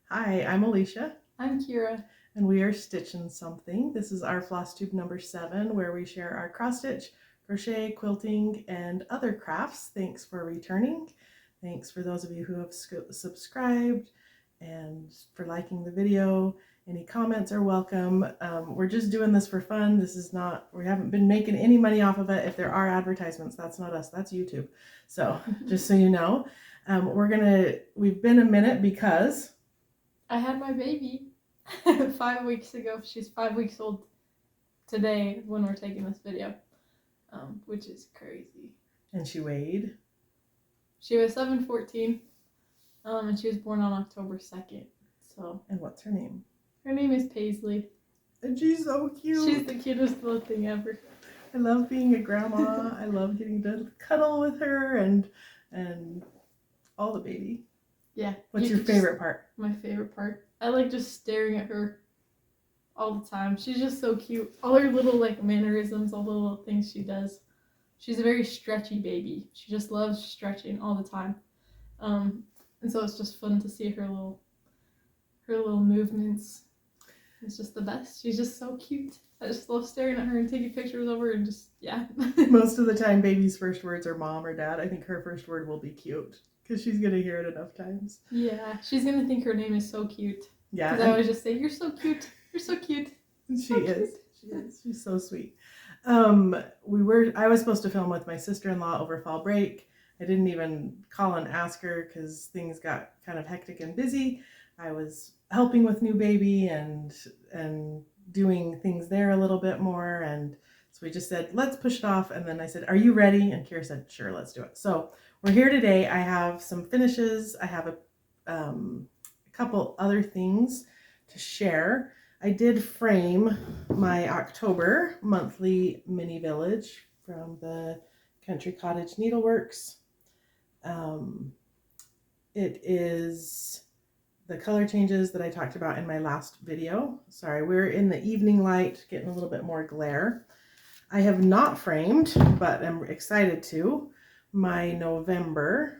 Hi, I'm Alicia, I'm Kira. and we are Stitchin Something. This is our Flosstube number 7, where we share our cross stitch, crochet, quilting, and other crafts. Thanks for returning. Thanks for those of you who have subscribed and for liking the video. Any comments are welcome. We're just doing this for fun. This is not, we haven't been making any money off of it. If there are advertisements, that's not us, that's YouTube. So just so you know, we've been a minute because I had my baby 5 weeks ago. She's 5 weeks old today when we're taking this video, which is crazy. And she weighed? She was 7'14", and she was born on October 2nd. So. And what's her name? Her name is Paisley. And she's so cute. She's the cutest little thing ever. I love being a grandma. I love getting to cuddle with her and all the baby. Yeah. What's your favorite part? My favorite part? I like just staring at her all the time. She's just so cute. All her little mannerisms, all the little things she does. She's a very stretchy baby. She just loves stretching all the time. And so it's just fun to see her little movements. It's just the best. She's just so cute. I just love staring at her and taking pictures of her and just, yeah. Most of the time, baby's first words are mom or dad. I think her first word will be cute because she's going to hear it enough times. Yeah, she's going to think her name is so cute. Yeah. Because I always just say, you're so cute. You're so cute. She is. She is. She's so sweet. I was supposed to film with my sister-in-law over fall break. I didn't even call and ask her because things got kind of hectic and busy. I was helping with new baby and doing things there a little bit more, and so we just said let's push it off. And then I said, are you ready? And Kira said, sure, let's do it. So we're here today. I have some finishes. I have a couple other things to share. I did frame my October monthly mini village from the Country Cottage Needleworks. It is the color changes that I talked about in my last video. Sorry, we're in the evening light, getting a little bit more glare. I have not framed, but I'm excited to, my November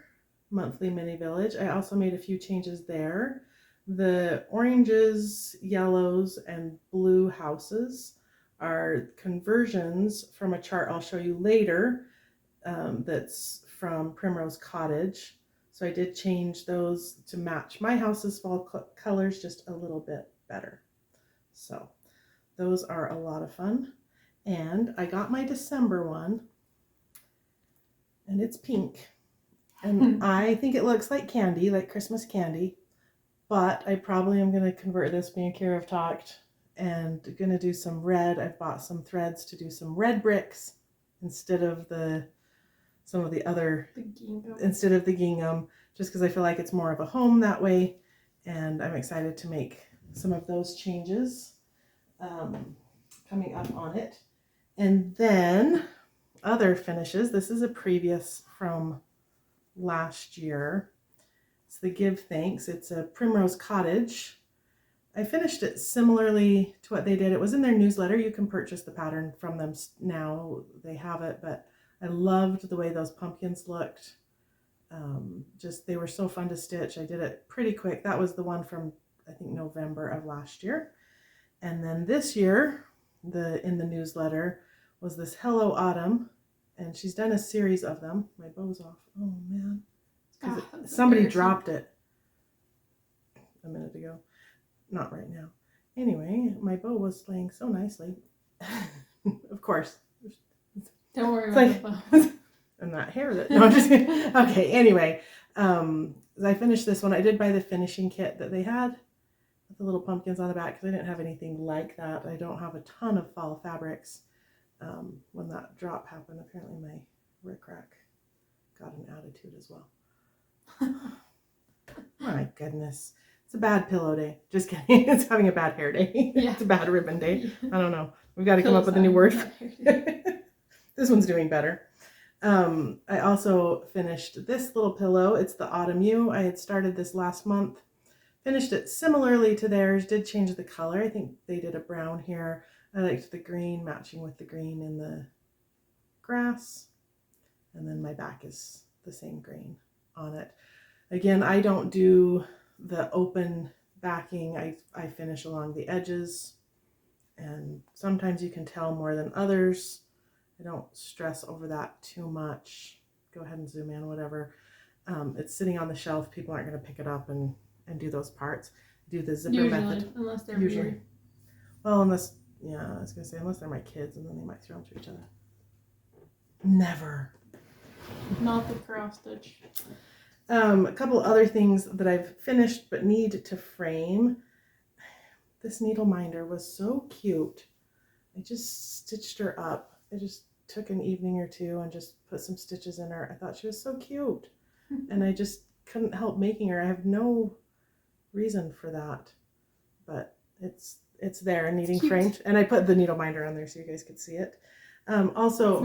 monthly mini village. I also made a few changes there. The oranges, yellows, and blue houses are conversions from a chart I'll show you later that's from Primrose Cottage. So I did change those to match my house's fall colors just a little bit better. So those are a lot of fun. And I got my December one, and it's pink. And I think it looks like candy, like Christmas candy. But I probably am going to convert this, me and Kira have talked, and going to do some red. I've bought some threads to do some red bricks instead of some of the other, instead of the gingham, just because I feel like it's more of a home that way. And I'm excited to make some of those changes coming up on it. And then other finishes. This is a previous from last year. It's the Give Thanks. It's a Primrose Cottage. I finished it similarly to what they did. It was in their newsletter. You can purchase the pattern from them now. They have it, but I loved the way those pumpkins looked. They were so fun to stitch. I did it pretty quick. That was the one from, I think, November of last year. And then this year, in the newsletter, was this Hello Autumn. And she's done a series of them. My bow's off. Oh, man. Somebody dropped it a minute ago. Not right now. Anyway, my bow was laying so nicely. Of course. Don't worry about the bow. And that hair that, no, I'm just kidding. Okay, anyway, I finished this one. I did buy the finishing kit that they had with the little pumpkins on the back because I didn't have anything like that. I don't have a ton of fall fabrics. When that drop happened, apparently my rickrack got an attitude as well. My goodness. It's a bad pillow day. Just kidding. It's having a bad hair day. Yeah. It's a bad ribbon day. I don't know. We've got to come up with a new word. This one's doing better. I also finished this little pillow. It's the Autumn U. I had started this last month. Finished it similarly to theirs. Did change the color. I think they did a brown here. I liked the green matching with the green in the grass. And then my back is the same green on it. Again, I don't do the open backing I finish along the edges, and sometimes you can tell more than others. I don't stress over that too much. Go ahead and zoom in, whatever. It's sitting on the shelf. People aren't going to pick it up and do those parts. Do the zipper method. Unless they're Usually. weird. Well, unless, yeah, I was going to say, unless they're my kids, and then they might throw them to each other. Never. Not the cross stitch. A couple other things that I've finished but need to frame. This needle minder was so cute. I just stitched her up. I just took an evening or two and just put some stitches in her. I thought she was so cute. And I just couldn't help making her. I have no reason for that. But it's there, needing framed. And I put the needle minder on there so you guys could see it. Also, oh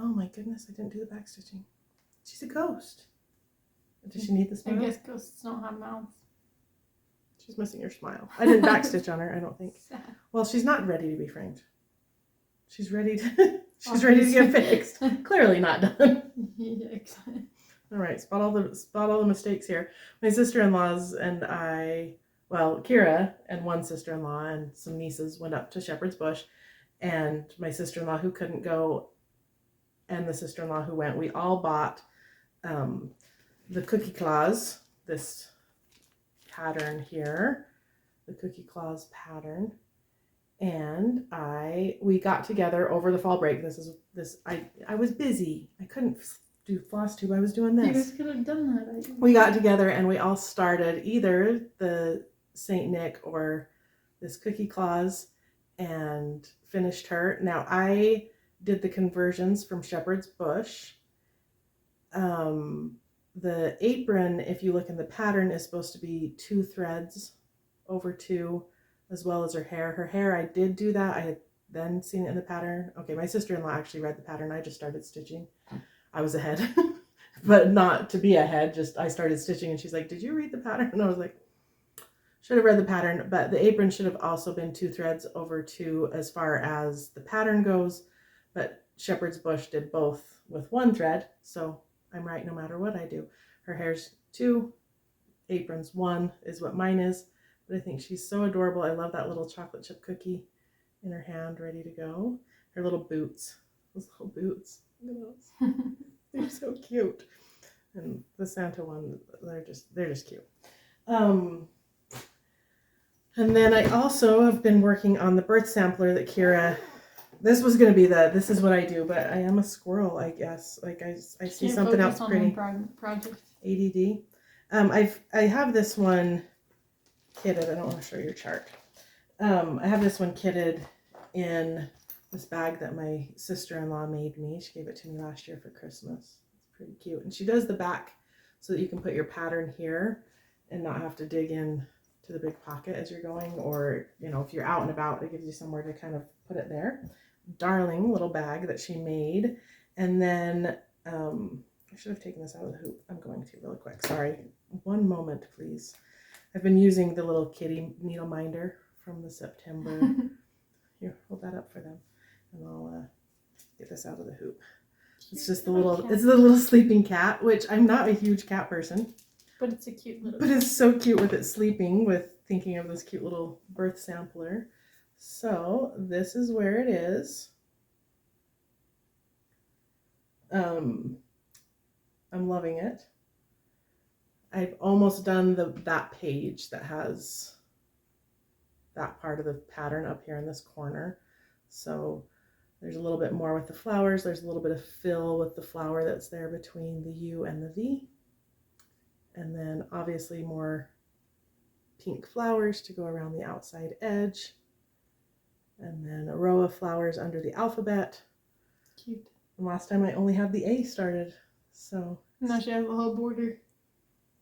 my goodness, I didn't do the back stitching. She's a ghost. Does she need the smile? I guess ghosts don't have mouths. She's missing her smile. I didn't backstitch on her, I don't think. Sad. Well, she's not ready to be framed. She's ready to ready to get fixed. Clearly not done. Yikes. All right, spot all the mistakes here. My sister-in-laws and Kira and one sister-in-law and some nieces went up to Shepherd's Bush, and my sister-in-law who couldn't go and the sister-in-law who went, we all bought the Cookie Claws, this pattern here, the Cookie Claws pattern, and we got together over the fall break. I was busy. I couldn't do Flosstube. I was doing this. You guys could have done that. We got together and we all started either the Saint Nick or this Cookie Claws and finished her. Now I did the conversions from Shepherd's Bush. The apron, if you look in the pattern, is supposed to be 2 threads over 2, as well as her hair. Her hair, I did do that. I had then seen it in the pattern. Okay, my sister-in-law actually read the pattern. I just started stitching. I was ahead, but not to be ahead. Just I started stitching and she's like, "Did you read the pattern?" And I was like, should have read the pattern, but the apron should have also been 2 threads over 2 as far as the pattern goes. But Shepherd's Bush did both with 1 thread, so I'm right no matter what I do. Her hair's 2, apron's 1 is what mine is. But I think she's so adorable. I love that little chocolate chip cookie in her hand, ready to go. Her little boots, those little boots. Look at those. They're so cute. And the Santa one, they're just cute. And then I also have been working on the birth sampler that Kira. This was going to be this is what I do, but I am a squirrel, I guess. Like I see something else pretty. Project. ADD. I have this one kitted. I don't want to show your chart. I have this one kitted in this bag that my sister-in-law made me. She gave it to me last year for Christmas. It's pretty cute. And she does the back so that you can put your pattern here and not have to dig in to the big pocket as you're going, or if you're out and about, it gives you somewhere to kind of put it there. Darling little bag that she made. And then I should have taken this out of the hoop. I'm going to really quick. Sorry. One moment, please. I've been using the little kitty needle minder from the September. Here, hold that up for them, and I'll get this out of the hoop. It's just the little sleeping cat, which I'm not a huge cat person. But it's a cute little. But it's so cute with it sleeping, with thinking of this cute little birth sampler. So this is where it is. I'm loving it. I've almost done that page that has that part of the pattern up here in this corner. So there's a little bit more with the flowers. There's a little bit of fill with the flower that's there between the U and the V. And then obviously more pink flowers to go around the outside edge. And then a row of flowers under the alphabet. Cute. And last time I only had the A started. So now she has the whole border.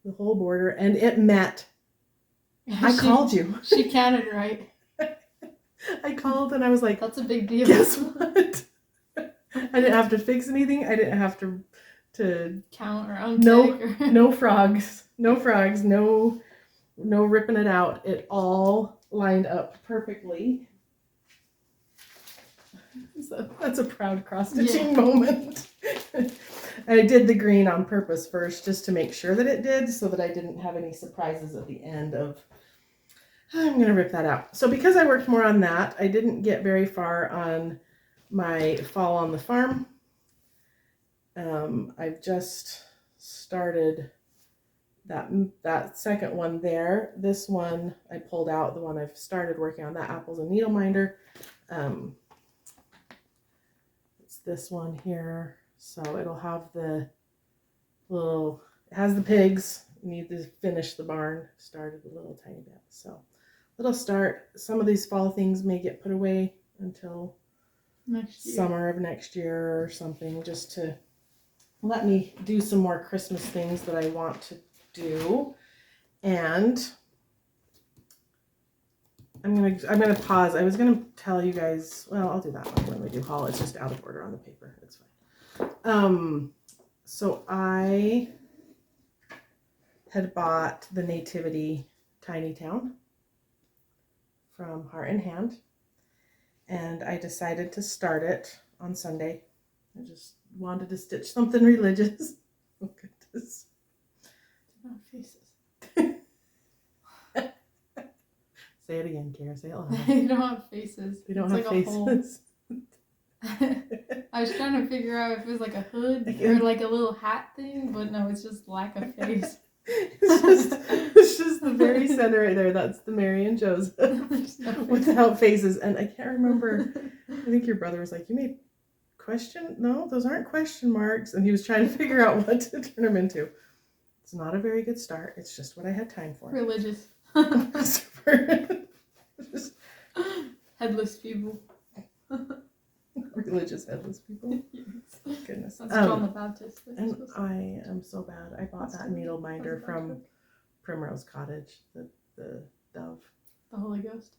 The whole border, and it met. I called you. She counted right. I called and I was like, that's a big deal. Guess what? I didn't have to fix anything. I didn't have to count or no frogs. No frogs. No ripping it out. It all lined up perfectly. So that's a proud cross-stitching moment. I did the green on purpose first just to make sure that it did, so that I didn't have any surprises at the end of, I'm going to rip that out. So because I worked more on that, I didn't get very far on my fall on the farm. I've just started that second one there. This one I pulled out, the one I've started working on, that apples and needle minder. It's this one here. So it'll have the little, it has the pigs. You need to finish the barn. Started a little tiny bit. So it'll start. Some of these fall things may get put away until Next year. Summer of next year or something, just to let me do some more Christmas things that I want to do. And I'm gonna pause. I was gonna tell you guys, well, I'll do that when we do haul. It's just out of order on the paper. It's fine. So I had bought the Nativity Tiny Town from Heart and Hand, and I decided to start it on Sunday. I just wanted to stitch something religious. Oh goodness. Not faces. Say it again, Kara. Say it loud. They don't have faces. They don't It's have like a hole. faces. I was trying to figure out if it was like a hood or like a little hat thing, but no, it's just lack of face. It's just the very center right there. That's the Mary and Joseph No without faces. And I can't remember. I think your brother was like, "You made question? No, those aren't question marks." And he was trying to figure out what to turn them into. It's not a very good start. It's just what I had time for. Religious. Just Headless people. religious headless people. Yes. Goodness. That's John the Baptist. And I am so bad. I bought that needle minder from Primrose Cottage, the dove. The Holy Ghost.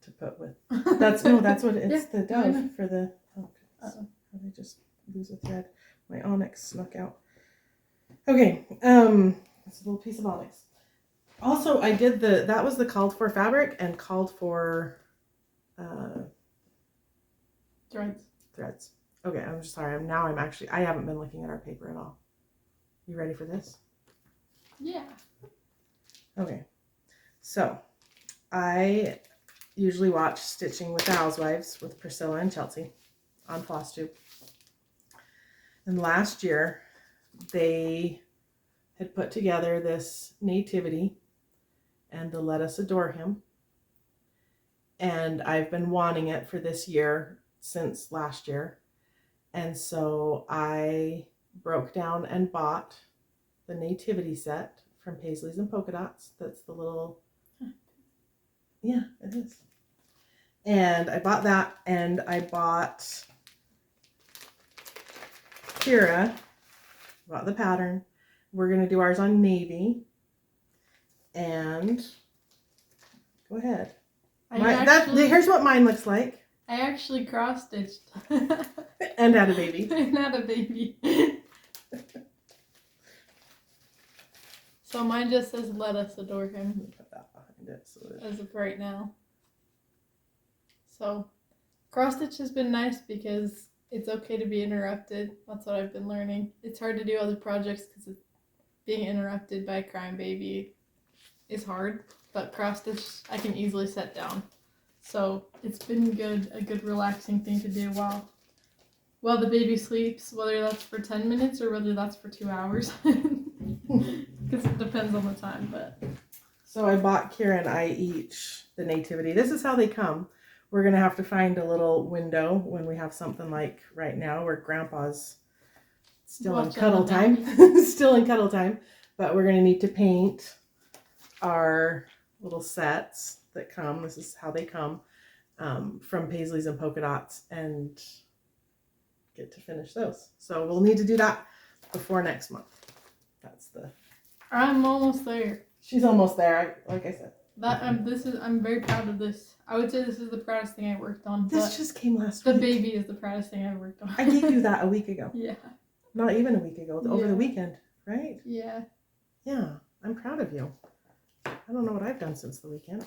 To put with. That's what it's, Yeah, the I know. dove for the, oh goodness. How did I just lose a thread? My onyx snuck out. Okay, it's a little piece of onyx. Also, I did that was the called for fabric and called for threads. Okay, I'm just sorry. I haven't been looking at our paper at all. You ready for this? Yeah. Okay, so I usually watch Stitching with the Housewives with Priscilla and Chelsea on Flosstube. And last year, they had put together this nativity and the Let Us Adore Him. And I've been wanting it for this year since last year. And so I broke down and bought the nativity set from Paisleys and Polka Dots. That's the little, yeah, it is. And I bought that, and I bought Kira, bought the pattern. We're going to do ours on navy. And go ahead. Here's what mine looks like. I actually cross-stitched. And had a baby. And had a baby. So mine just says, "Let us adore him." Let me put that behind it. As of right now. So cross-stitch has been nice because it's okay to be interrupted. That's what I've been learning. It's hard to do other projects because being interrupted by a crying baby is hard. But cross-stitch I can easily set down. So it's been a good relaxing thing to do while the baby sleeps, whether that's for 10 minutes or whether that's for 2 hours. Because it depends on the time, but. So I bought Kira and I each the nativity. This is how they come. We're going to have to find a little window when we have something like right now where Grandpa's still in cuddle time. Still in cuddle time. But we're going to need to paint our little sets that come. This is how they come from Paisleys and Polka Dots, and get to finish those. So we'll need to do that before next month. I'm almost there. She's almost there, like I said. I'm very proud of this. I would say this is the proudest thing I worked on. This just came last week. The baby is the proudest thing I worked on. I gave you that a week ago. Yeah. Not even a week ago. Over the weekend, right? Yeah. Yeah. I'm proud of you. I don't know what I've done since the weekend.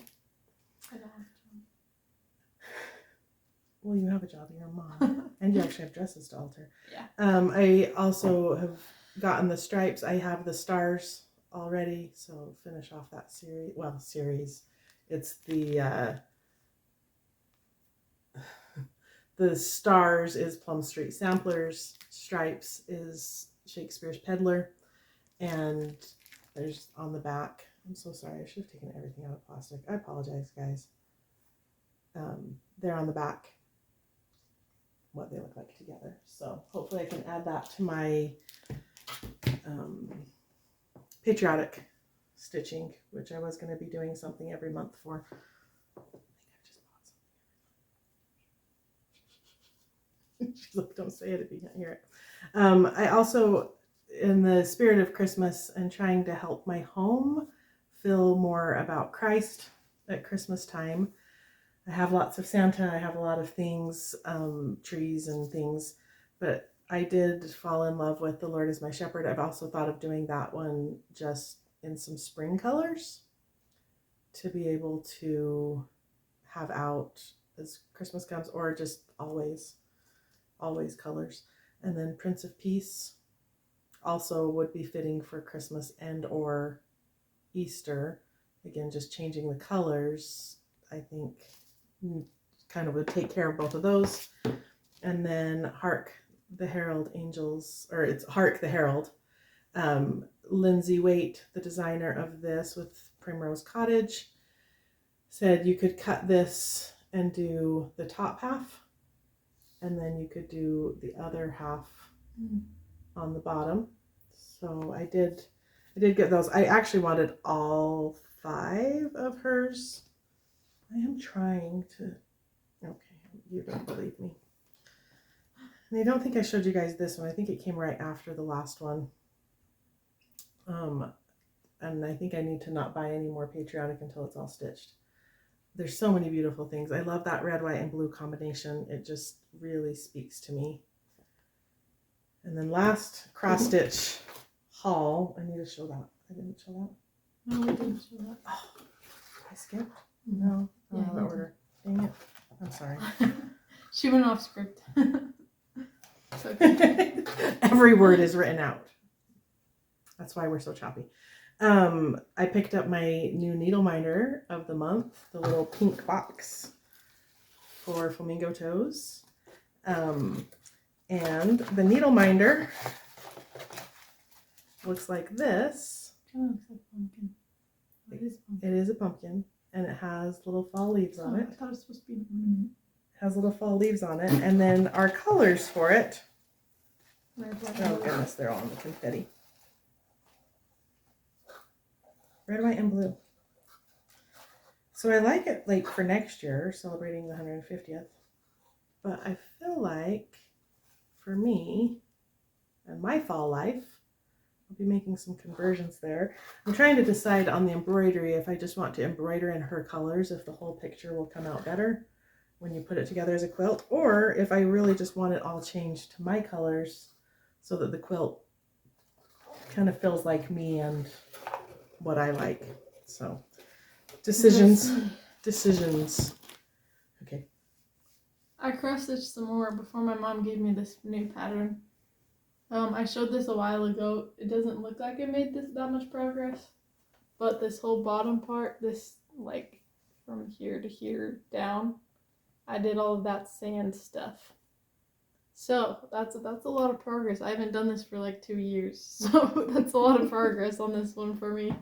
I don't. Well, you have a job, you're a mom. And you actually have dresses to alter. Yeah. I also have gotten the stripes. I have the stars already, so finish off that series. Well, series. It's the the stars is Plum Street Samplers. Stripes is Shakespeare's Peddler. And there's on the back. I'm so sorry. I should have taken everything out of plastic. I apologize, guys. They're on the back. What they look like together. So hopefully I can add that to my patriotic stitching, which I was going to be doing something every month for. I think I've just bought something. She's like, don't say it if you can't hear it. I also, in the spirit of Christmas and trying to help my home feel more about Christ at Christmas time, I have lots of Santa, I have a lot of things, trees and things, but I did fall in love with The Lord is My Shepherd. I've also thought of doing that one just in some spring colors to be able to have out as Christmas comes, or just always colors. And then Prince of Peace also would be fitting for Christmas and or Easter. Again, just changing the colors, I think kind of would take care of both of those. And then Hark the Herald Angels, or it's Hark the Herald. Lindsay Waite, the designer of this with Primrose Cottage, said you could cut this and do the top half, and then you could do the other half on the bottom. So I did get those. I actually wanted all 5 of hers. I am trying to, okay, you don't believe me. And I don't think I showed you guys this one. I think it came right after the last one. And I think I need to not buy any more patriotic until it's all stitched. There's so many beautiful things. I love that red, white, and blue combination. It just really speaks to me. And then last cross stitch haul. I need to show that. I didn't show that. No, we didn't show that. Oh, did I skip? No. I don't have the order. Dang it. I'm sorry. She went off script. It's okay. Every word is written out. That's why we're so choppy. I picked up my new needle minder of the month, the little pink box for flamingo toes. And the needle minder looks like this. Kind of looks like pumpkin. It is pumpkin. It is a pumpkin, and it has little fall leaves on it. I thought it was supposed to be an ornament. It has little fall leaves on it, and then our colors for it. Red, white, Oh and blue. goodness, they're all in the confetti. Red, white, and blue. So I like it like for next year, celebrating the 150th. But I feel like for me and my fall life, I'll be making some conversions there. I'm trying to decide on the embroidery if I just want to embroider in her colors, if the whole picture will come out better when you put it together as a quilt, or if I really just want it all changed to my colors so that the quilt kind of feels like me and what I like. So decisions. Okay. I cross stitched some more before my mom gave me this new pattern. I showed this a while ago. It doesn't look like it made that much progress, but this whole bottom part, this like from here to here down, I did all of that sand stuff. So that's a lot of progress. I haven't done this for like 2 years, so that's a lot of progress on this one for me.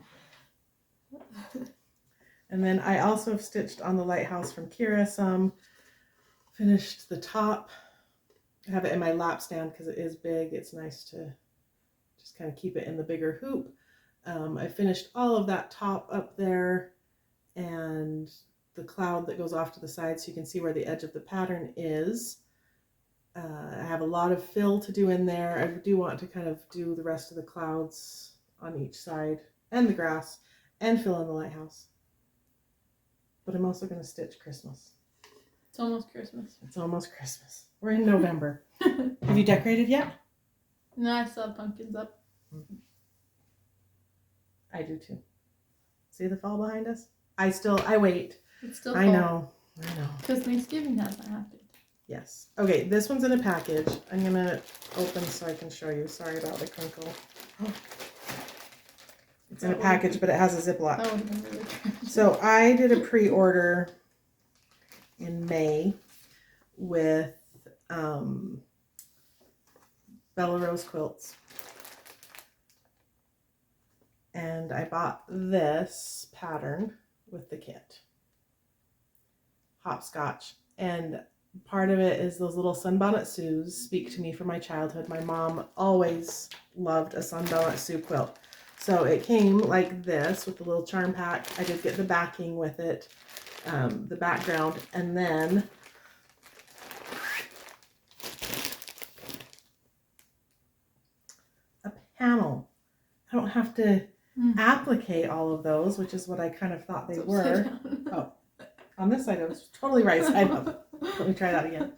And then I also have stitched on the Lighthouse from Kira some. Finished the top. I have it in my lap stand because it is big. It's nice to just kind of keep it in the bigger hoop. I finished all of that top up there and the cloud that goes off to the side so you can see where the edge of the pattern is. I have a lot of fill to do in there. I do want to kind of do the rest of the clouds on each side and the grass and fill in the lighthouse. But I'm also going to stitch Christmas. It's almost Christmas. It's almost Christmas. We're in November. Have you decorated yet? No, I still have pumpkins up. I do too. See the fall behind us? I wait. It's still I fall. know. Because Thanksgiving hasn't happened. Yes. Okay, this one's in a package. I'm going to open so I can show you. Sorry about the crinkle. It's in a package, but it has a Ziploc. That would have been really good. So I did a pre-order in May with Bella Rose quilts. And I bought this pattern with the kit. Hopscotch. And part of it is those little Sunbonnet Sues speak to me from my childhood. My mom always loved a Sunbonnet Sue quilt. So it came like this with the little charm pack. I did get the backing with it, the background, and then a panel. I don't have to applicate all of those, which is what I kind of thought they were. Oh, on this side, I was totally right side up. Let me try that again.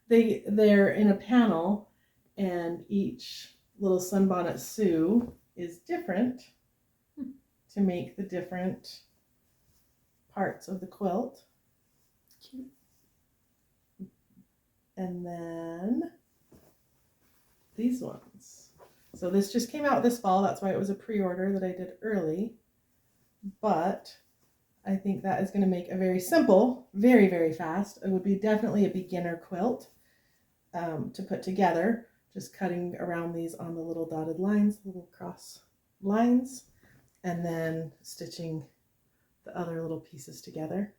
They're in a panel, and each little Sunbonnet Sue is different to make the different parts of the quilt. Cute. And then these ones. So this just came out this fall. That's why it was a pre-order that I did early. But I think that is going to make a very simple, very, very fast. It would be definitely a beginner quilt to put together. Just cutting around these on the little dotted lines, little cross lines, and then stitching the other little pieces together.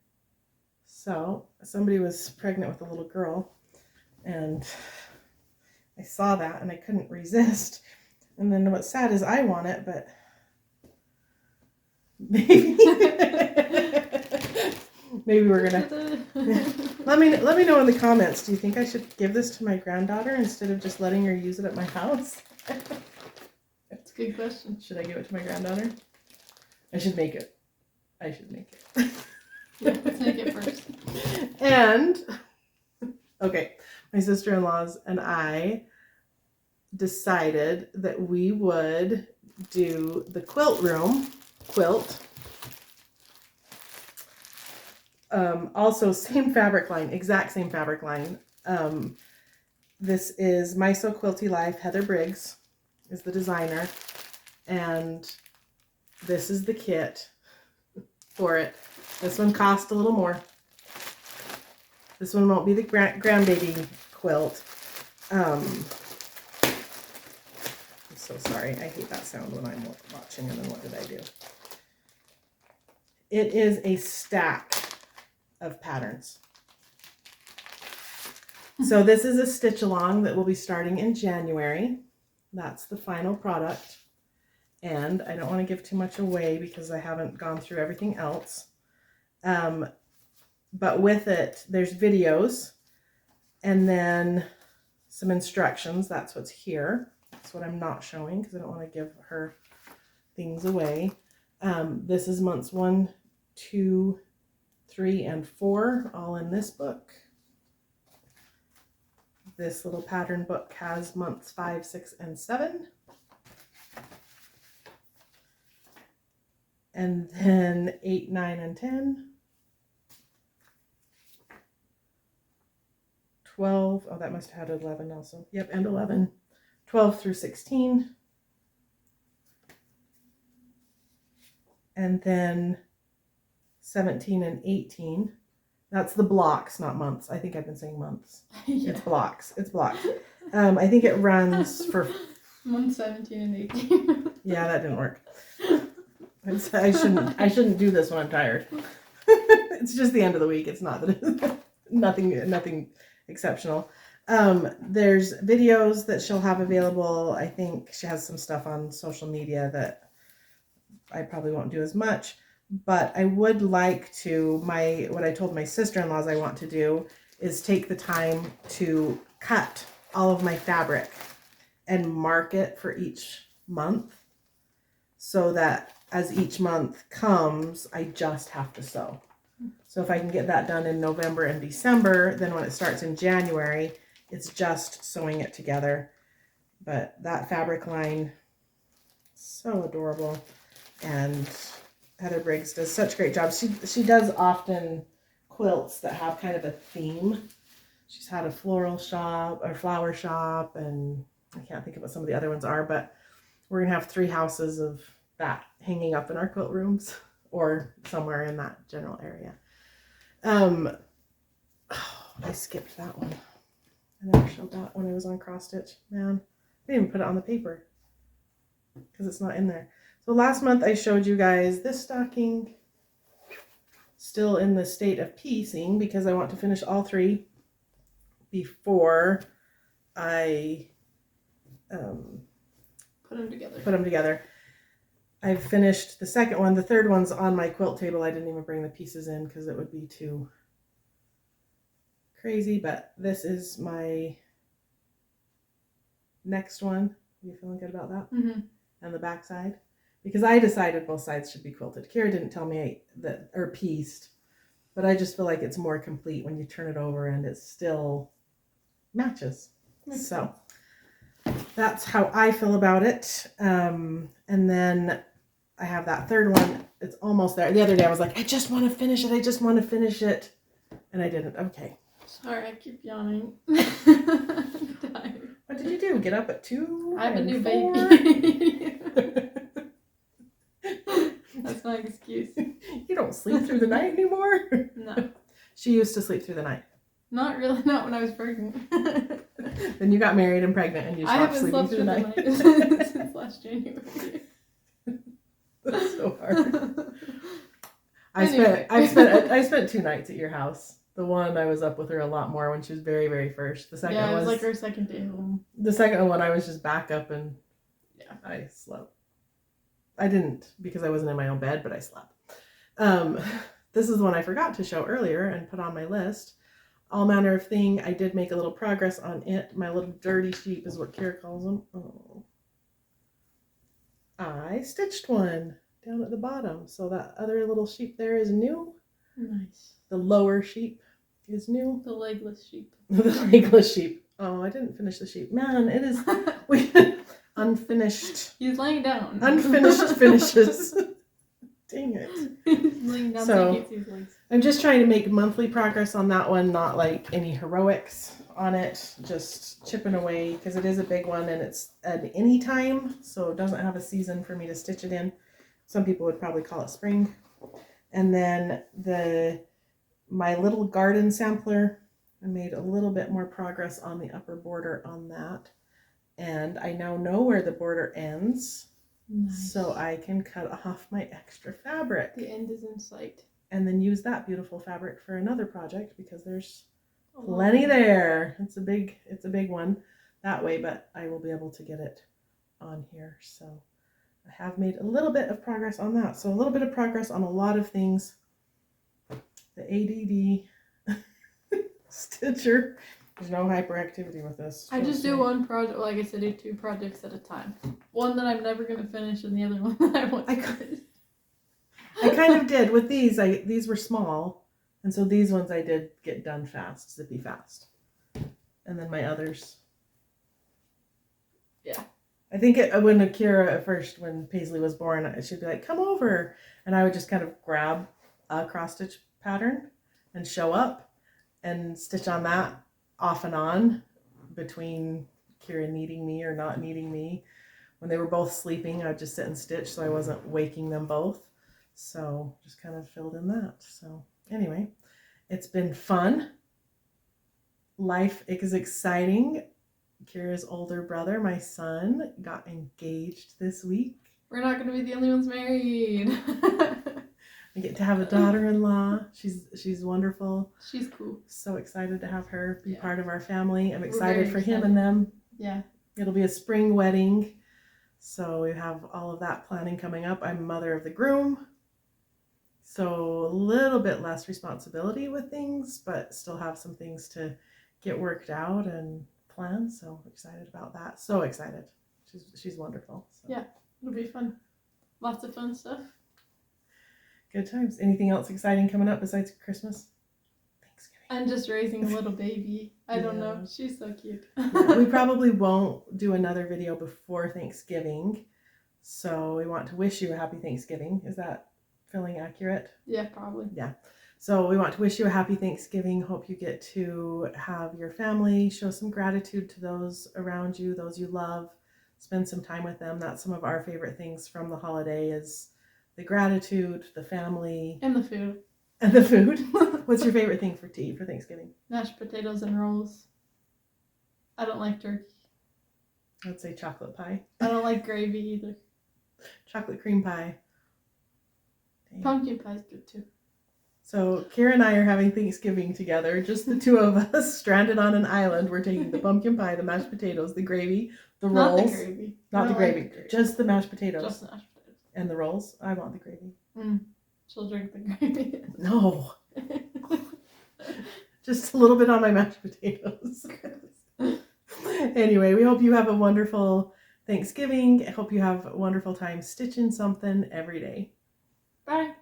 So somebody was pregnant with a little girl, and I saw that and I couldn't resist. And then what's sad is I want it, but maybe maybe we're gonna let me know in the comments. Do you think I should give this to my granddaughter instead of just letting her use it at my house? That's a good question. Should I give it to my granddaughter? I should make it. Yeah, let's make it first. And okay, my sister-in-laws and I decided that we would do the quilt room quilt. Also same fabric line, exact same fabric line. This is My So Quilty Life. Heather Briggs is the designer, and this is the kit for it. This one cost a little more. This one won't be the grandbaby quilt. I'm so sorry. I hate that sound when I'm watching, and then what did I do? It is a stack of patterns. So this is a stitch along that will be starting in January. That's the final product. And I don't want to give too much away because I haven't gone through everything else. But with it, there's videos and then some instructions. That's what's here. That's what I'm not showing because I don't want to give her things away. This is months 1, 2, 3, and 4, all in this book. This little pattern book has months 5, 6, and 7. And then 8, 9, and 10. 12, oh, that must have had 11 also. Yep, and 11. 12 through 16. And then 17 and 18. That's the blocks, not months. I think I've been saying months. Yeah. It's blocks. It's blocks. I think it runs for... Month 17 and 18. Yeah, that didn't work. I shouldn't do this when I'm tired. It's just the end of the week. It's not that nothing exceptional. There's videos that she'll have available. I think she has some stuff on social media that I probably won't do as much, but I would like to, what I told my sister-in-laws I want to do is take the time to cut all of my fabric and mark it for each month so that as each month comes, I just have to sew. So if I can get that done in November and December, then when it starts in January, it's just sewing it together. But that fabric line, so adorable. And Heather Briggs does such a great job. She does often quilts that have kind of a theme. She's had a floral shop or flower shop, and I can't think of what some of the other ones are, but we're going to have 3 houses of that hanging up in our quilt rooms or somewhere in that general area. I skipped that one. I never showed that when I was on cross stitch. Man, I didn't even put it on the paper because it's not in there. So last month I showed you guys this stocking, still in the state of piecing because I want to finish all 3 before I put them together. I've finished the second one. The third one's on my quilt table. I didn't even bring the pieces in because it would be too crazy, but this is my next one. Are you feeling good about that? Mm-hmm. And the back side? Because I decided both sides should be quilted. Kira didn't tell me that, or pieced, but I just feel like it's more complete when you turn it over and it still matches. So that's how I feel about it. And then I have that third one. It's almost there. The other day I was like, I just want to finish it. And I didn't. Okay. Sorry, I keep yawning. I'm tired. What did you do? Get up at 2? I have a new 4? baby. That's my excuse. You don't sleep through the night anymore? No. She used to sleep through the night. Not really, not when I was pregnant. Then you got married and pregnant and you stopped sleeping through the night. Since last January. That's so hard. I spent 2 nights at your house. The one I was up with her a lot more when she was very, very first. The second it was like her second day home. The second one I was just back up and I slept. I didn't because I wasn't in my own bed, but I slept. This is the one I forgot to show earlier and put on my list. All Manner of Thing. I did make a little progress on it. My little dirty sheep is what Kira calls them. Oh. I stitched one down at the bottom. So that other little sheep there is new. Nice. The lower sheep is new. The legless sheep. The legless sheep. Oh, I didn't finish the sheep. Man, it is unfinished. He's laying down. Unfinished finishes. Dang it. He's laying down so he gets his legs. I'm just trying to make monthly progress on that one, not like any heroics on it, just chipping away because it is a big one and it's an anytime, so it doesn't have a season for me to stitch it in. Some people would probably call it spring. And then my little garden sampler, I made a little bit more progress on the upper border on that. And I now know where the border ends. Nice. So I can cut off my extra fabric. The end is in sight. And then use that beautiful fabric for another project because there's plenty there. It's a big one that way, but I will be able to get it on here. So I have made a little bit of progress on that. So a little bit of progress on a lot of things. The ADD stitcher. There's no hyperactivity with this. I just do one project. Well, I guess I do 2 projects at a time. One that I'm never going to finish and the other one that I want to finish. I kind of did with these. These were small. And so these ones I did get done fast, zippy fast. And then my others. Yeah. I think when Akira at first, when Paisley was born, she'd be like, come over. And I would just kind of grab a cross stitch pattern and show up and stitch on that off and on between Kira needing me or not needing me. When they were both sleeping, I'd just sit and stitch so I wasn't waking them both. So just kind of filled in that. So anyway, it's been fun. Life is exciting. Kira's older brother, my son, got engaged this week. We're not going to be the only ones married. I get to have a daughter-in-law. She's wonderful. She's cool. So excited to have her be part of our family. I'm excited for excited. him and them. Yeah. It'll be a spring wedding. So we have all of that planning coming up. I'm mother of the groom. So a little bit less responsibility with things, but still have some things to get worked out and plan. So excited about that. So excited. She's wonderful. So. Yeah, it'll be fun. Lots of fun stuff. Good times. Anything else exciting coming up besides Christmas? Thanksgiving. I'm just raising a little baby. I don't know. She's so cute. Yeah, we probably won't do another video before Thanksgiving. So we want to wish you a happy Thanksgiving. Is that feeling accurate? Yeah, probably. Yeah. So we want to wish you a happy Thanksgiving. Hope you get to have your family, show some gratitude to those around you, those you love, spend some time with them. That's some of our favorite things from the holiday is the gratitude, the family, And the food. and the food. What's your favorite thing to eat for Thanksgiving? Mashed potatoes and rolls. I don't like turkey. I'd say chocolate pie. I don't like gravy either. Chocolate cream pie. Dang. Pumpkin pie's good too. So Kira and I are having Thanksgiving together, just the two of us, stranded on an island. We're taking the pumpkin pie, the mashed potatoes, the gravy, the rolls. Not the gravy. Not I the don't like gravy. the gravy. Just the mashed potatoes. Just the mashed potatoes. And the rolls. I want the gravy. She'll drink the gravy. No. Just a little bit on my mashed potatoes. Anyway, we hope you have a wonderful Thanksgiving. I hope you have a wonderful time stitching something every day. Bye.